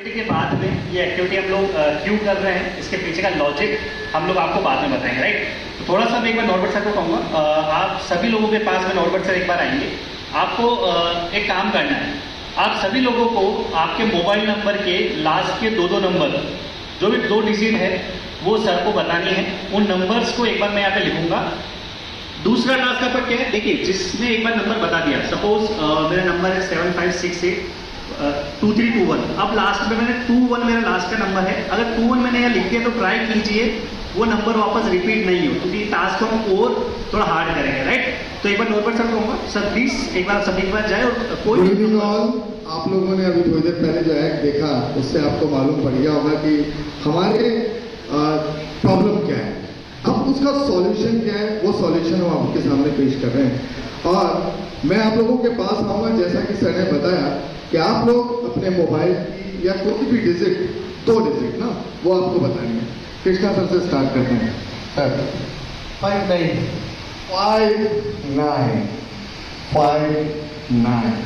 Activity के बाद में ये एक्टिविटी हम लोग क्यों कर रहे हैं, इसके पीछे का लॉजिक हम लोग आपको बाद में बताएंगे, राइट। तो थोड़ा सा मैं एक बार नॉर्बर्ट सर को कहूँगा, आप सभी लोगों के पास में नॉर्बर्ट सर एक बार आएंगे। आपको एक काम करना है, आप सभी लोगों को आपके मोबाइल नंबर के लास्ट के दो नंबर, जो भी 2 डिजिट है, वो सर को बतानी है। उन नंबर्स को एक बार मैं यहाँ पे लिखूंगा। दूसरा टास्क आपका क्या है, देखिए, जिसने एक बार नंबर बता दिया, सपोज मेरा नंबर है 75682321। अब लास्ट में मैंने 21 मेरा लास्ट का नंबर है, अगर 21 मैंने यहाँ लिख दिया तो ट्राई कीजिए वो नंबर वापस रिपीट नहीं हो, क्योंकि टास्क को हम और थोड़ा हार्ड करेंगे, राइट। तो एक बार नोटबुक सर कहूँगा, सर प्लीज एक बार सभी के पास जाए और कोई आप लोगों ने अभी थोड़ी देर पहले जो एक्ट देखा, उससे आपको मालूम पड़ गया होगा कि हमारे प्रॉब्लम क्या है, अब उसका सॉल्यूशन क्या है, वो सॉल्यूशन हम आपके सामने पेश कर रहे हैं। और मैं आप लोगों के पास आऊँगा, जैसा कि सर ने बताया कि आप लोग अपने मोबाइल की या कोई भी डिजिट, 2 डिजिट ना, वो आपको बतानी है। कृष्णा सर से स्टार्ट करते हैं। सर 59 59 59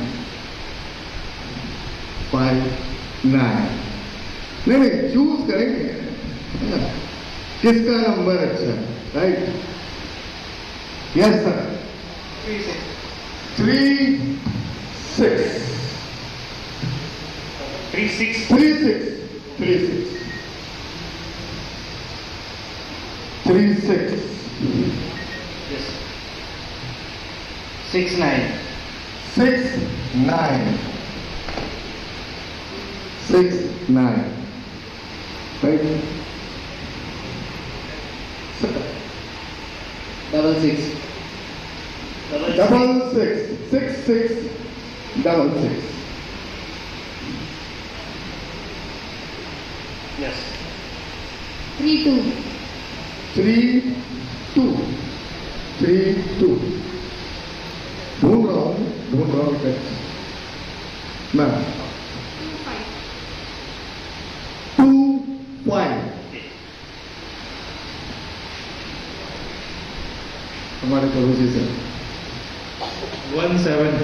59 नहीं चूज करेंगे किसका नंबर अच्छा है, right. Yes sir 36 36 36 36 36 69 69 69 right 66 66 66 yes 32 32 32 ढूंढ रहा हूँ मैम 25 हमारे पड़ोसी से 17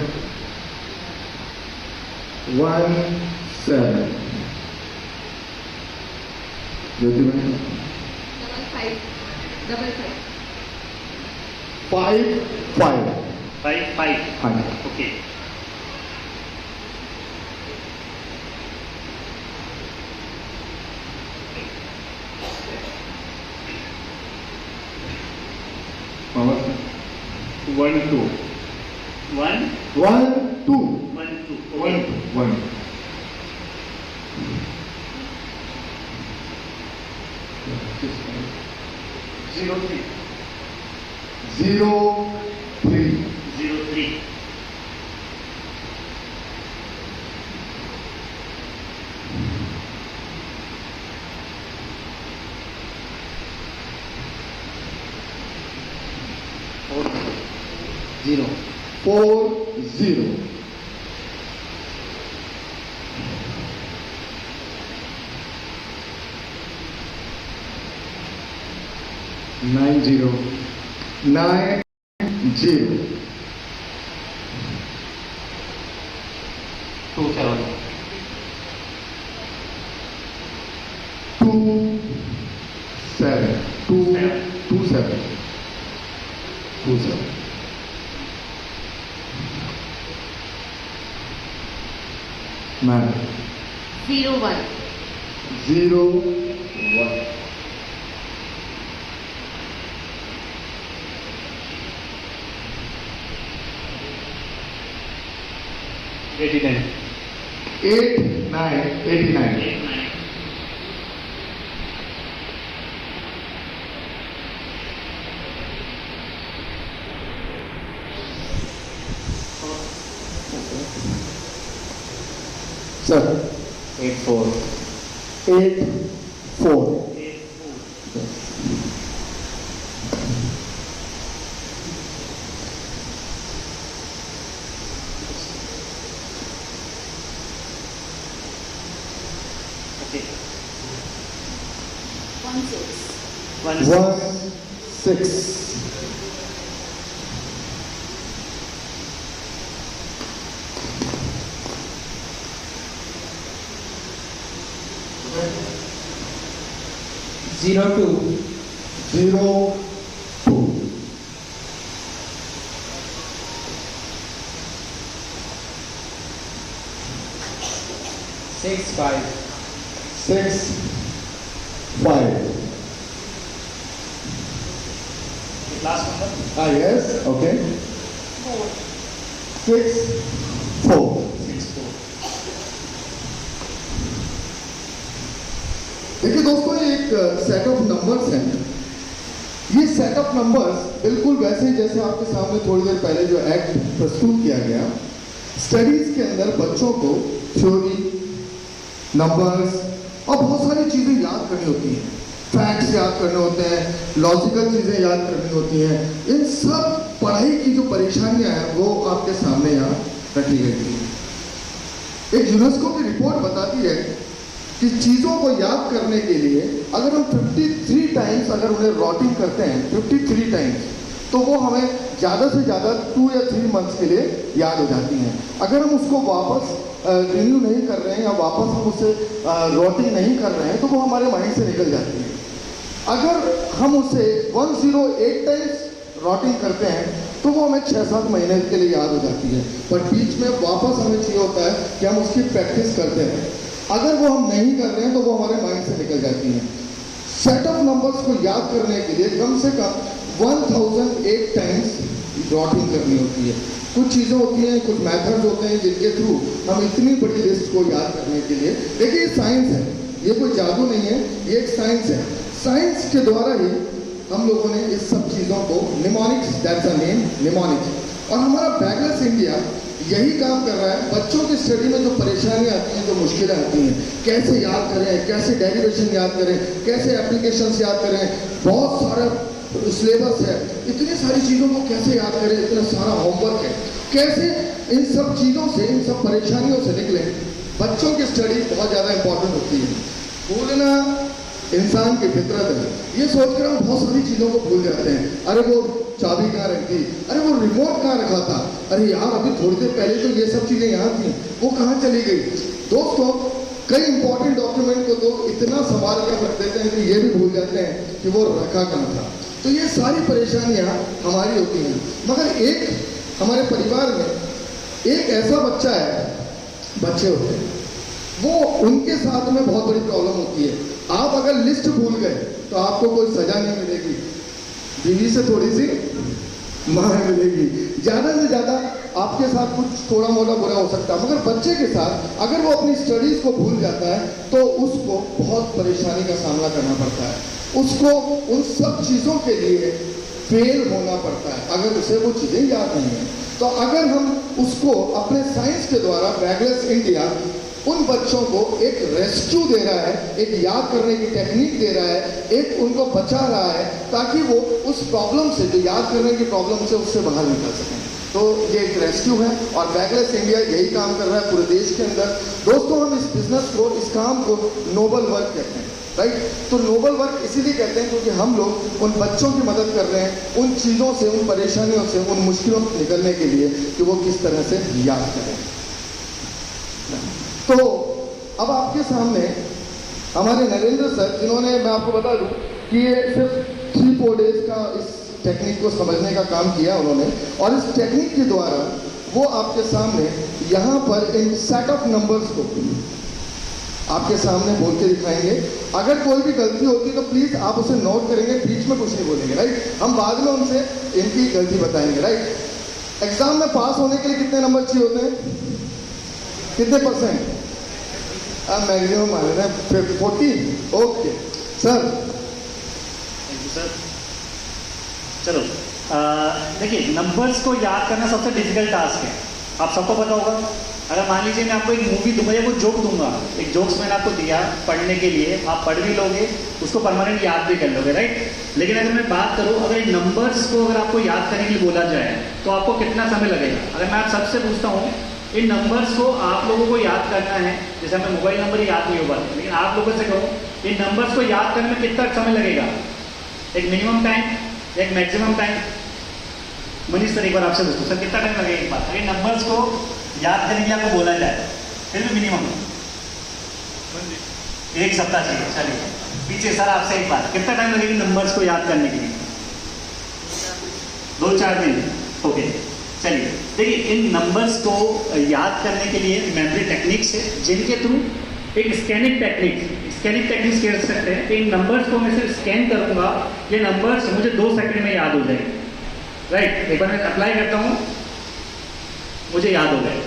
ज्योति मैम 5 ओके। मामा 1 2 1 1 2 1 2 1 1 0 3 0 3 0 3 0 4 0 9 0 9 0 2 7 2 7 2 2 7 2 7 ma'am 0 1 0 1 89 8 9 89 sir 8 4 8 4 okay 1 6 1 1 6 89 02. 02. 65. 65. Last number Yes, okay. 64. 64. देखिए दोस्तों, ये एक सेट ऑफ नंबर्स हैं। ये सेट ऑफ नंबर्स बिल्कुल वैसे ही जैसे आपके सामने थोड़ी देर पहले जो एक्ट प्रस्तुत किया गया। स्टडीज के अंदर बच्चों को थ्योरी, नंबर्स और बहुत सारी चीजें याद करनी होती हैं। फैक्ट्स याद करने होते हैं, लॉजिकल चीजें याद करनी होती हैं। इन सब पढ़ाई की जो परेशानियां हैं वो आपके सामने यहाँ रखी गई थी। एक यूनेस्को की रिपोर्ट बताती है कि चीज़ों को याद करने के लिए अगर हम 53 टाइम्स अगर उन्हें रॉटिंग करते हैं, 53 टाइम्स, तो वो हमें ज़्यादा से ज़्यादा 2 या 3 मंथ्स के लिए याद हो जाती हैं। अगर हम उसको वापस रिन्यू नहीं कर रहे हैं या वापस हम उसे रॉटिंग नहीं कर रहे हैं तो वो हमारे माइंड से निकल जाती है। अगर हम उसे 108 टाइम्स रॉटिंग करते हैं तो वो हमें 6-7 महीने के लिए याद हो जाती है, पर बीच में वापस हमें चाहिए होता है कि हम उसकी प्रैक्टिस करते हैं। अगर वो हम नहीं कर रहे हैं तो वो हमारे माइंड से निकल जाती हैं। सेट ऑफ नंबर्स को याद करने के लिए कम से कम 1008 टाइम्स रॉटिंग करनी होती है। कुछ चीज़ें होती हैं, कुछ मेथड्स होते हैं जिनके थ्रू हम इतनी बड़ी लिस्ट को याद करने के लिए, देखिए ये साइंस है, ये कोई जादू नहीं है, ये एक साइंस है। साइंस के द्वारा ही हम लोगों ने इस सब चीज़ों को mnemonics, that's a name, mnemonics, और हमारा बैगलेस इंडिया यही काम कर रहा है। बच्चों की स्टडी में जो परेशानियां आती हैं, जो मुश्किलें आती हैं, कैसे याद करें, कैसे डेरिवेशन याद करें, कैसे एप्लीकेशंस याद करें, बहुत सारा सिलेबस है, इतनी सारी चीज़ों को कैसे याद करें, इतना सारा होमवर्क है, कैसे इन सब चीज़ों से, इन सब परेशानियों से निकलें। बच्चों की स्टडी बहुत ज़्यादा इंपॉर्टेंट होती है। भूलना इंसान की फितरत है। ये सोचकर हम बहुत सारी चीज़ों को भूल जाते हैं। अरे वो चाबी कहाँ रखी, अरे वो रिमोट कहाँ रखा था, अरे यार अभी थोड़ी देर पहले तो ये सब चीज़ें यहाँ थी, वो कहाँ चली गई। दोस्तों, कई इंपॉर्टेंट डॉक्यूमेंट को तो इतना संभाल कर रख देते हैं कि ये भी भूल जाते हैं कि वो रखा कहाँ था। तो ये सारी परेशानियाँ हमारी होती हैं। मगर एक हमारे परिवार में एक ऐसा बच्चा है, बच्चे होते हैं, वो उनके साथ में बहुत बड़ी प्रॉब्लम होती है। आप अगर लिस्ट भूल गए तो आपको कोई सजा नहीं मिलेगी, बीवी से थोड़ी सी मार मिलेगी, ज़्यादा से ज़्यादा आपके साथ कुछ थोड़ा मोटा बुरा हो सकता है। मगर बच्चे के साथ अगर वो अपनी स्टडीज़ को भूल जाता है तो उसको बहुत परेशानी का सामना करना पड़ता है। उसको उन सब चीज़ों के लिए फेल होना पड़ता है अगर उसे वो चीज़ें याद नहीं है। तो अगर हम उसको अपने साइंस के द्वारा बैगलेस इंडिया उन बच्चों को एक रेस्क्यू दे रहा है, एक याद करने की टेक्निक दे रहा है, एक उनको बचा रहा है ताकि वो उस प्रॉब्लम से, जो याद करने की प्रॉब्लम से, उससे बाहर निकल सकें। तो ये एक रेस्क्यू है और बैगलेस इंडिया यही काम कर रहा है पूरे देश के अंदर। दोस्तों, हम इस बिजनेस को, इस काम को नोबल वर्क कहते हैं, राइट। तो नोबल वर्क इसीलिए कहते हैं क्योंकि हम लोग उन बच्चों की मदद कर रहे हैं उन चीज़ों से, उन परेशानियों से, उन मुश्किलों से निकलने के लिए कि वो किस तरह से याद करें। तो अब आपके सामने हमारे नरेंद्र सर, जिन्होंने, मैं आपको बता दूं कि ये सिर्फ 3-4 डेज का इस टेक्निक को समझने का काम किया उन्होंने, और इस टेक्निक के द्वारा वो आपके सामने यहाँ पर इन सेट ऑफ नंबर्स को आपके सामने बोल के दिखाएंगे। अगर कोई भी गलती होती तो प्लीज़ आप उसे नोट करेंगे, बीच में कुछ नहीं बोलेंगे, राइट। हम बाद में उनसे इनकी गलती बताएंगे, राइट। एग्जाम में पास होने के लिए कितने नंबर चाहिए होते हैं, कितने %? अब मैक्सिमम मान लेना 40। Okay sir. Thank you sir. चलो, देखिए, नंबर्स को याद करना सबसे डिफिकल्ट टास्क है, आप सबको पता होगा। अगर मान लीजिए मैं आपको एक मूवी दूंगा या कोई जोक दूंगा, एक जोक्स मैंने आपको दिया पढ़ने के लिए, आप पढ़ भी लोगे, उसको परमानेंट याद भी कर लोगे, राइट। लेकिन अगर मैं बात करूं, अगर इन नंबर्स को अगर आपको याद करने के लिए बोला जाए तो आपको कितना समय लगेगा? अगर मैं आप सबसे पूछता हूँ, इन नंबर्स को आप लोगों को याद करना है, जैसे हमें मोबाइल नंबर ही याद नहीं होगा, लेकिन आप लोगों से कहूँ इन नंबर्स को याद करने में कितना समय लगेगा? एक मिनिमम टाइम, एक मैक्सिमम टाइम? मनीष सर, एक बार आपसे पूछता हूँ, सर कितना टाइम लगेगा एक बात, अगर नंबर्स को याद करने के लिए आपको बोला जाए, फिर भी मिनिमम 1 सप्ताह चाहिए, चलिए। पीछे सर आपसे एक बात, कितना टाइम लगेगा नंबर्स को याद करने के लिए? 2-4 दिन, ओके। चलिए देखिए, इन नंबर्स को याद करने के लिए मेमोरी टेक्निक्स है, जिनके थ्रू एक स्कैनिंग टेक्निक्स कह सकते हैं। इन नंबर्स को मैं सिर्फ स्कैन करूंगा, ये नंबर्स मुझे 2 सेकंड में याद हो जाएंगे, राइट। एक बार मैं अप्लाई करता हूँ, मुझे याद हो गए,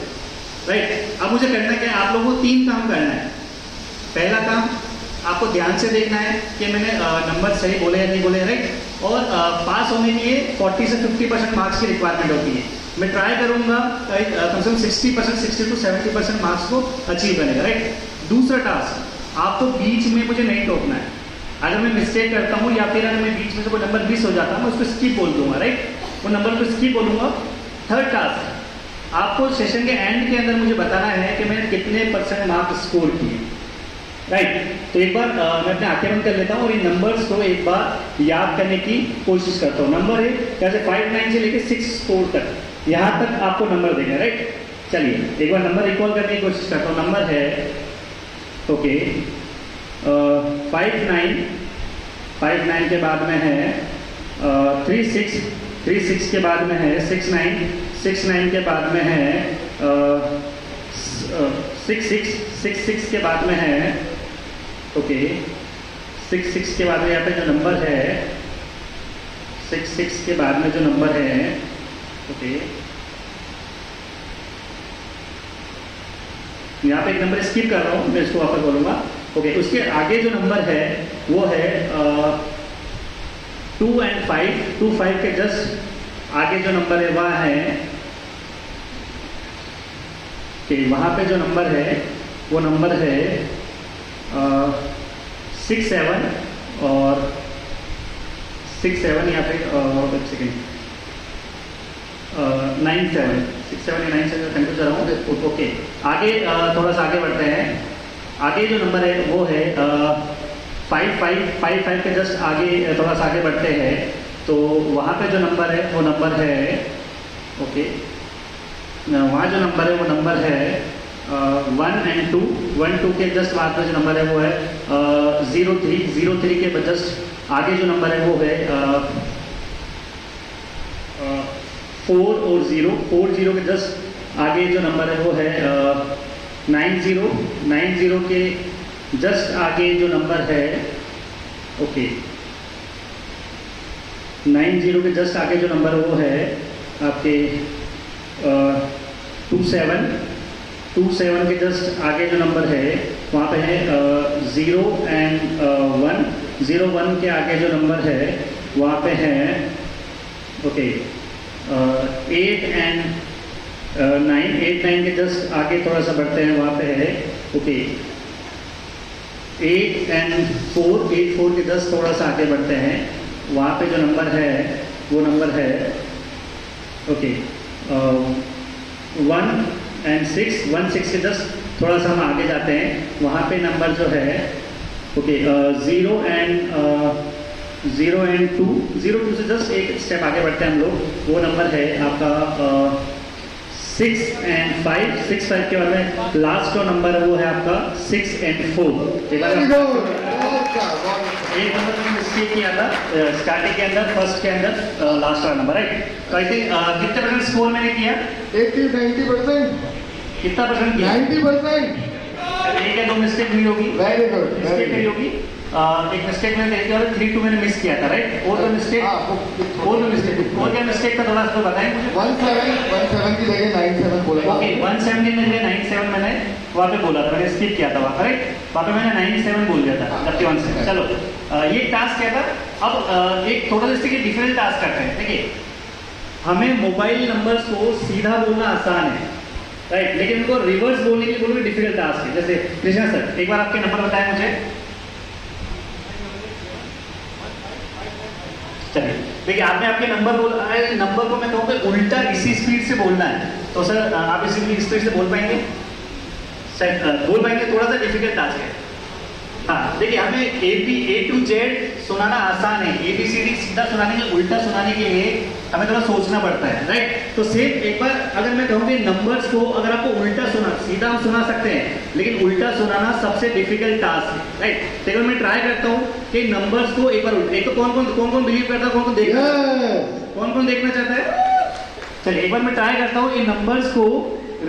राइट। अब मुझे करना क्या है, आप लोगों को 3 काम करना है। पहला काम, आपको ध्यान से देखना है कि मैंने नंबर सही बोले या नहीं बोले, राइट। और पास होने के लिए 40 से 50% मार्क्स की रिक्वायरमेंट होती है। मैं ट्राई करूंगा कम से कम 60%, 60 to 70% मार्क्स को अचीव करने का, राइट। दूसरा टास्क, आपको बीच में मुझे नहीं टोकना है। अगर मैं मिस्टेक करता हूँ या फिर अगर मैं बीच में से कोई नंबर मिस हो जाता है, मैं उसको स्किप बोल दूंगा, राइट। वो नंबर को स्किप बोलूंगा। थर्ड टास्क, आपको सेशन के एंड के अंदर मुझे बताना है कि मैंने कितने % मार्क्स स्कोर किए, राइट। तो एक बार मैं अपने आंखें बंद कर लेता हूँ और इन नंबर्स को एक बार याद करने की कोशिश करता हूँ। नंबर है जैसे 5-9 से लेके 6-4 तक, यहाँ तक आपको नंबर देना है, राइट। चलिए एक बार नंबर रिकॉल करने की कोशिश करता हूँ। नंबर है ओके 5-9 के बाद में है 3-6 के बाद में है 6-9 के बाद में है 6-6 के बाद में है ओके 6 के बाद में यहाँ पे जो नंबर है 6 के बाद में जो नंबर है ओके, यहाँ पे एक नंबर स्किप कर रहा हूँ, मैं इसको वापस बोलूँगा, ओके। उसके आगे जो नंबर है वो है 2 and 5, 2-5 के जस्ट आगे जो नंबर है वह है कि वहाँ पे जो नंबर है वो नंबर है 6-7 और 6-7 यहाँ पे एक सेकेंड 9-7, 6-7 या 9-7 कंफ्यूज कर रहा हूँ, ओके। आगे थोड़ा सा आगे बढ़ते हैं। आगे जो नंबर है वो है 5-5 के जस्ट आगे थोड़ा सा आगे बढ़ते हैं, तो वहाँ पे जो नंबर है वो नंबर है ओके, वहाँ जो नंबर है वो नंबर है 1 and 2, 1-2 के जस्ट बाद में जो नंबर है वो है 0-3 के जस्ट आगे जो नंबर है वो है 4 और 0, 4-0 के जस्ट आगे जो नंबर है वो है 9-0 के जस्ट आगे जो नंबर है ओके 9-0 के जस्ट आगे जो नंबर है वो है आपके 2-7 के जस्ट आगे जो नंबर है वहाँ पे है 0 and 1, 0-1 के आगे जो नंबर है वहाँ पे है ओके 8 and 9 के जस्ट आगे थोड़ा सा बढ़ते हैं, वहाँ पे है ओके 8 and 4 के जस्ट थोड़ा सा आगे बढ़ते हैं, वहाँ पे जो नंबर है वो नंबर है ओके 1 and 6 के जस्ट थोड़ा सा हम आगे जाते हैं, वहाँ पे नंबर जो है ओके 0 and 2 से जस्ट एक स्टेप आगे बढ़ते हैं हम लोग, वो नंबर है आपका 6 and 5 के बाद में लास्ट जो नंबर है वो है आपका 6 and 4। एक नंबर मैंने मिस्टेक किया था स्टार्टिंग के अंदर, फर्स्ट के अंदर लास्ट वाला नंबर, राइट। तो आई थिंक कितने % स्कोर मैंने किया? 80-90%। कितना % किया? 90%। एक या 2 मिस्टेक हुई होगी, वेरी गुड, मिस्टेक हुई होगी। एक मिस्टेक मैंने देखी और 3-2 मैंने मिस किया था, राइट। और कोई मिस्टेक, और क्या मिस्टेक था थोड़ा सा बताएं मुझे। 17 की जगह 97 बोला। ओके 170 की जगह 97 मैंने वहाँ पे बोला था, मैंने स्किप किया था वहाँ, राइट। वहाँ पे मैंने 97 बोल दिया था जबकि 170। चलो ये टास्क क्या था। अब एक थोड़ा सा डिफरेंट टास्क करते हैं। देखिए हमें मोबाइल नंबर्स को सीधा बोलना आसान है, राइट, लेकिन उनको रिवर्स बोलने के लिए बोलना डिफिकल्ट टास्क है। जैसे कृष्णा सर एक बार आपके नंबर बताएं मुझे। चलिए देखिए आपने आपके नंबर बोला है, नंबर को मैं कहूँगा उल्टा इसी स्पीड से बोलना है, तो सर आप इसी स्पीड से बोल पाएंगे? बोल पाएंगे? थोड़ा सा डिफिकल्ट टास्क है। हाँ देखिए, हमें ए टू जेड सुनाना आसान है, ABCD सीधा सुनाने के लिए, उल्टा सुनाने के लिए हमें थोड़ा सोचना पड़ता है, राइट। तो सेम एक बार अगर मैं कहूँ कि नंबर्स को अगर आपको उल्टा सुना, सीधा हम सुना सकते हैं लेकिन उल्टा सुनाना सबसे डिफिकल्ट टास्क है, राइट। तो मैं ट्राई करता हूँ कि नंबर्स को एक बार एक तो कौन कौन बिलीव करता है, कौन देखना चाहता है। चलिए एक बार मैं ट्राई करता हूँ इन नंबर्स को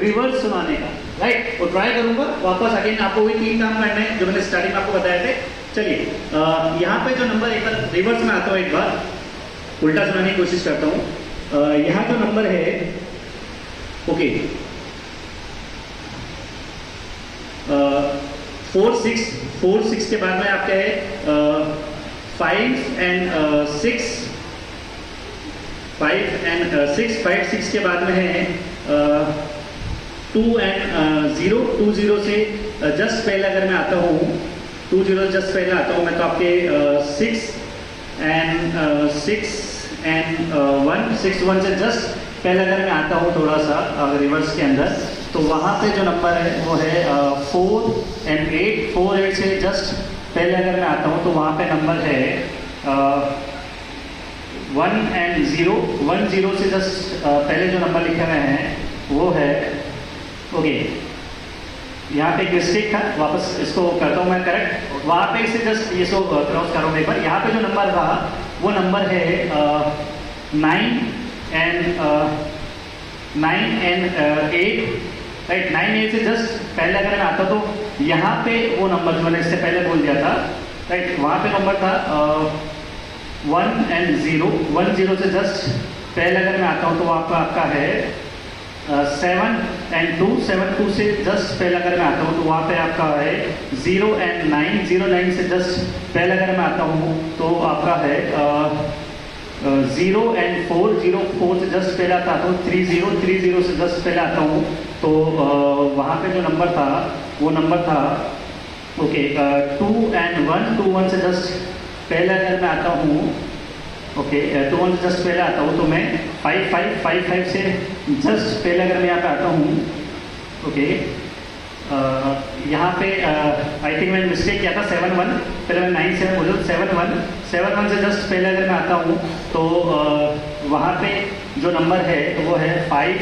रिवर्स सुनाने का, राइट। और ट्राई करूंगा वापस अगेन, आपको वही 3 काम करने हैं जो मैंने स्टार्टिंग में आपको बताए थे। चलिए यहाँ पे जो नंबर एक बार रिवर्स में आता हूँ, एक बार उल्टा सुनाने की कोशिश करता हूँ। यहाँ जो नंबर है, ओके, 4 6 के बाद में आपका है 5 and 6, 5 6 के बाद में है 2 and 0, 2 0 से जस्ट पहले अगर मैं आता हूँ, 2 0 जस्ट पहले आता हूँ मैं, तो आपके 6 and 1, 6 1 से जस्ट पहले अगर मैं आता हूँ थोड़ा सा रिवर्स के अंदर, तो वहाँ पे जो नंबर है वो है 4 and 8, 4 8 से जस्ट पहले अगर मैं आता हूँ तो वहाँ पे नंबर है 1 and 0, 1 0 से जस्ट पहले जो नंबर लिखे हुए हैं वो है, ओके, यहाँ पे एक मिस्टेक था, वापस इसको करता हूँ मैं करेक्ट। वहाँ पे इसे जस्ट ये सो क्रॉस करो एक बार। यहाँ पे जो नंबर था वो नंबर है 9 and 8, राइट। 9 8 से जस्ट पहले अगर मैं आता तो यहाँ पे वो नंबर जो मैंने इससे पहले बोल दिया था, राइट, वहाँ पे नंबर था 1 and 0, 1 0 से जस्ट पहले अगर मैं आता हूँ तो वहाँ पे आपका है 7 and 2, 7 2 से जस्ट पहले अगर मैं आता हूँ तो वहाँ पे आपका है 0 and 9, 0 9 से जस्ट पहले अगर मैं आता हूँ तो आपका है 0 and 4, 0 4 से जस्ट पहले आता हूँ 3 0, 3 0 से जस्ट पहले आता हूँ तो वहाँ पे जो नंबर था वो नंबर था, ओके, 2 and 1, 2 1 से जस्ट पहले अगर मैं आता हूँ, ओके, 2 1 से जस्ट पहले आता हूँ तो मैं 5 5 5 5 से जस्ट पहले अगर मैं यहाँ पे आता हूँ, ओके, यहाँ पे आई थिंक मैंने मिस्टेक किया था 7 1, पहले मैं 9 7 बोलूँ, 7 1 से जस्ट पहले अगर मैं आता हूँ तो वहाँ पे जो नंबर है वो है 5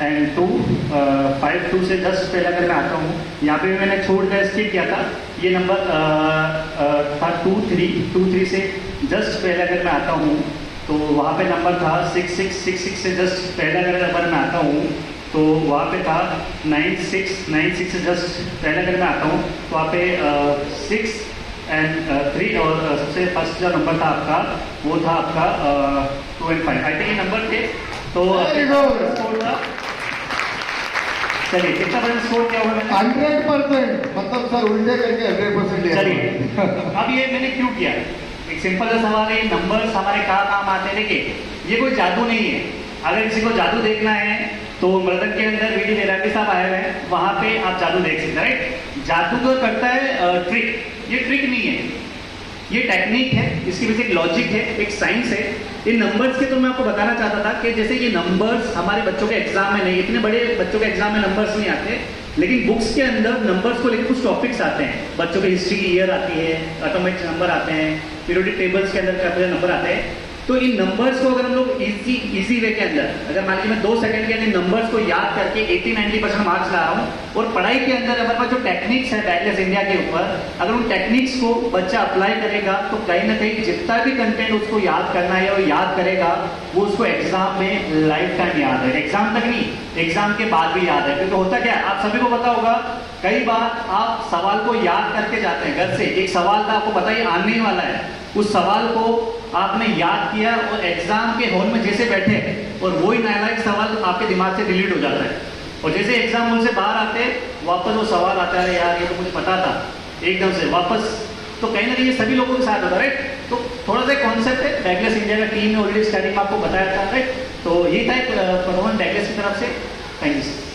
and 2, 5 2 से जस्ट पहले अगर मैं आता हूँ, यहाँ पे भी मैंने छोड़ कर स्किप किया था, ये नंबर था 2 3 से जस्ट पहले अगर मैं आता हूँ तो वहाँ पे नंबर था 6 6 से जस्ट पहले अगर मैं आता हूँ तो वहाँ पे था 9 6 से जस्ट पहले अगर मैं आता हूँ तो वहाँ पे 6 and 3 और सबसे फर्स्ट जो नंबर था आपका वो था आपका 2 and 5, आई थिंक ये नंबर थे। तो स्कोर था, चलिए कितना परसेंट स्कोर किया होगा? 100%, मतलब सर उल्टे करके 100% लिया। चलिए अब ये मैंने क्यों किया, एक सिंपल सा सवाल है, नंबर्स हमारे कहाँ काम आते हैं। देखिए ये कोई जादू नहीं है, अगर किसी को जादू देखना है तो मृदंग के अंदर वीडी वेराटी साहब आए हुए हैं, वहाँ पे आप जादू देख सकते हैं, राइट। जादू तो करता है ट्रिक, ये ट्रिक नहीं है, ये टेक्निक है, इसके पीछे एक लॉजिक है, एक साइंस है। इन नंबर्स के तो मैं आपको बताना चाहता था कि जैसे ये नंबर्स हमारे बच्चों के एग्जाम में नहीं, इतने बड़े बच्चों के एग्जाम में नंबर्स नहीं आते, लेकिन बुक्स के अंदर नंबर्स को लेकर कुछ टॉपिक्स आते हैं। बच्चों की हिस्ट्री की ईयर आती है, ऑटोमेटिक नंबर आते हैं, पीरियोडिक टेबल्स के अंदर नंबर आते हैं। तो इन नंबर्स को अगर हम लोग इजी वे के अंदर, अगर मान लीजिए मैं 2 सेकंड के अंदर नंबर्स को याद करके 80-90% मार्क्स ला रहा हूँ, और पढ़ाई के अंदर हमारे पास जो टेक्निक्स है बैकलेस इंडिया के ऊपर, अगर उन टेक्निक्स को बच्चा अप्लाई करेगा तो कहीं ना कहीं जितना भी कंटेंट उसको याद करना है और याद करेगा वो उसको एग्जाम में लाइफ टाइम याद है। एग्जाम तक नहीं, एग्जाम के बाद भी याद है। क्योंकि होता क्या है, आप सभी को पता होगा, कई बार आप सवाल को याद करके जाते हैं घर से, एक सवाल था आपको पता ही आने ही वाला है, उस सवाल को आपने याद किया और एग्जाम के हॉल में जैसे बैठे और वही नालायक सवाल आपके दिमाग से डिलीट हो जाता है, और जैसे एग्जाम हॉल से बाहर आते वापस वो सवाल आता है, यार ये तो मुझे पता था, एकदम से वापस। तो कहीं ना कहीं ये सभी लोगों के साथ होता है, राइट। तो थोड़ा सा कॉन्सेप्ट है, बैकलेस इंडिया का टीम ने ऑलरेडी स्टार्टिंग में आपको बताया था, राइट। तो ये था एक परफॉर्मेंस बैकलेस की तरफ से। Thank you.